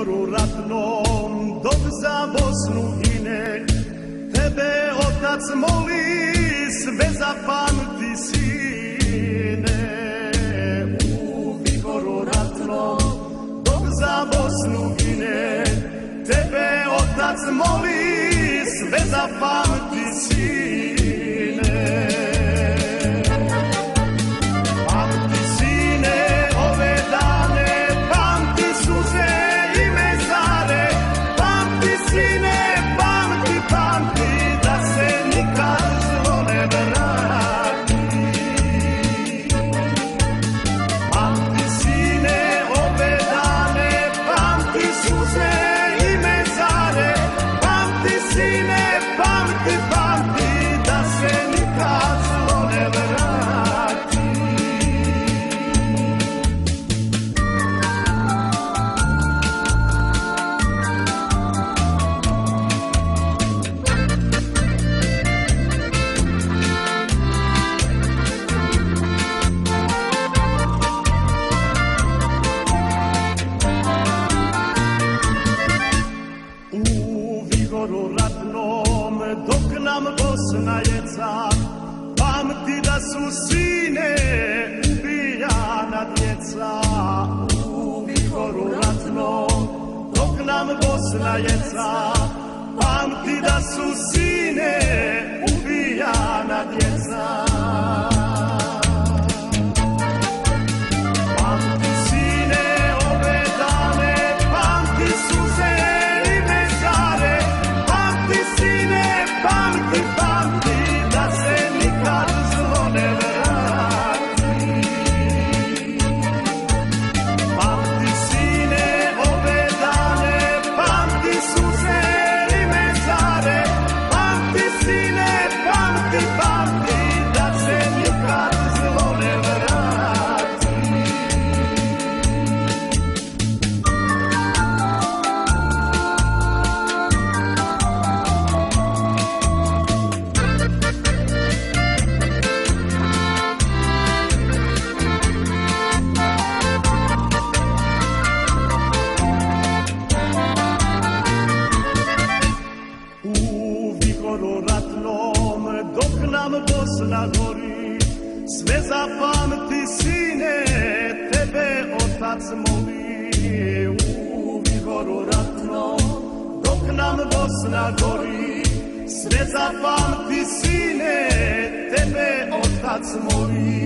vihoru ratnom, dok za Bosnu gine, tebe otac moli, sve zapamti sine. U vihoru ratnom, dok za Bosnu gine, tebe otac moli, sve zapamti sine. Dok nam Bosna je car, pamti da su sine ubijana djeca. U vihoru ratnom, dok nam Bosna je car, pamti da su sine ubijana djeca. Dok nam Bosna gori, sve zapamti sine, tebe otac moli. U vihoru ratnom, dok nam Bosna gori, sve zapamti sine, tebe otac moli.